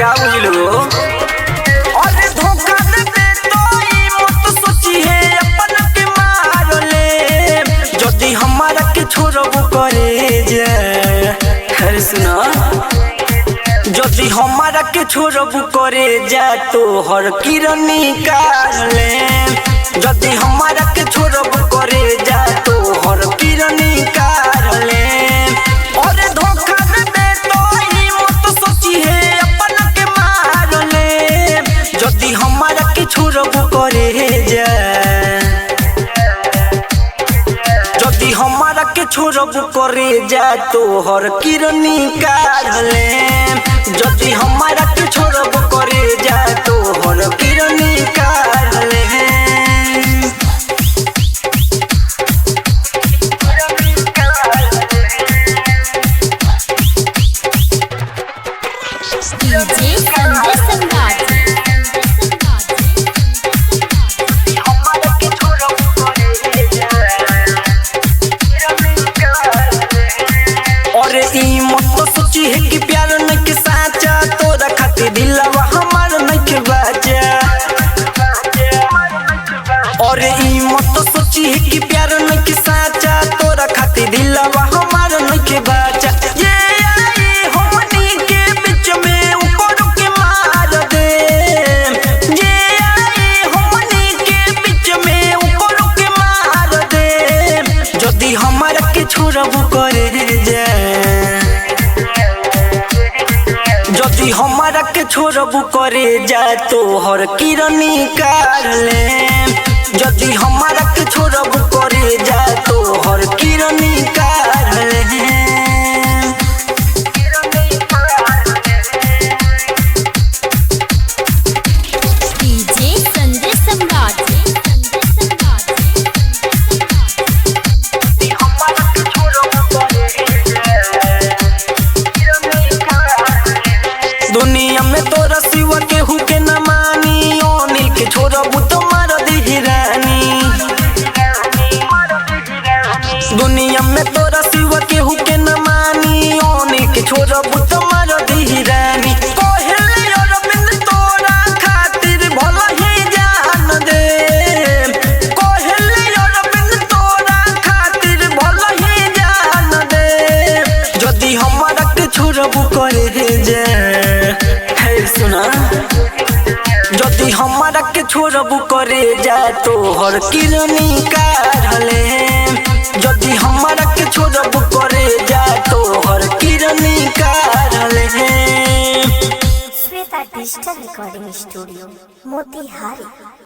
का बुझलो अरे धोखा दे तो ई मत सोची है अपन के मार ले जदी हमारा के छोड़बो करे जे अरे सुना जदी हमारा के छोड़बो करे जा तो हर किरनी काट ले जदी हमारा के छोड़बो करे जा तो हर किरनी काट ले अरे धोखा दे तो ई मत सोची है जदी हमारा के छोड़बो करे जा जदी हमारा के छोड़बो करे जा तो हर किरनी काट ले जदी हमारा के छोड़बो करे जा तो हर किरनी काट ले अरे ई मत सोची है कि प्यार नहीं के साचा तोरा खातिर दिलवा हमार नहीं के बाजा अरे ई मत सोची है कि प्यार नहीं के साचा तोरा खातिर दिलवा हमार नहीं के बाजा ये आई हमनी के बीच में ऊपर के मार दे ये आई हमनी के बीच में ऊपर के मार दे जदी हमारा के छोड़बो करे जा जदी हमारा के छोड़बो करे जा तो हर किरनी काट ले जदी हमारा के छोड़बो करे जा तो हर किरनी काट ले दुनिया में तोरा सिवा केहू के न मानी अनिल के छोड़बू तो मार दी रानी दुनिया में तोरा सिवा केहू के न मानी अनिल के छोड़बू तो मार दी रानी कहले अरविंद तोरा खातिर भला ही जान दे कहले अरविंद तोरा खातिर भला ही जान दे जदी हमारा के छोड़बू करे जा सुना जदी हमारा के छोड़बो करे जा तो हर किरनी काट ले जदी हमारा के छोड़बो करे जा तो हर किरनी काट ले Shweta digital recording studio Motihari.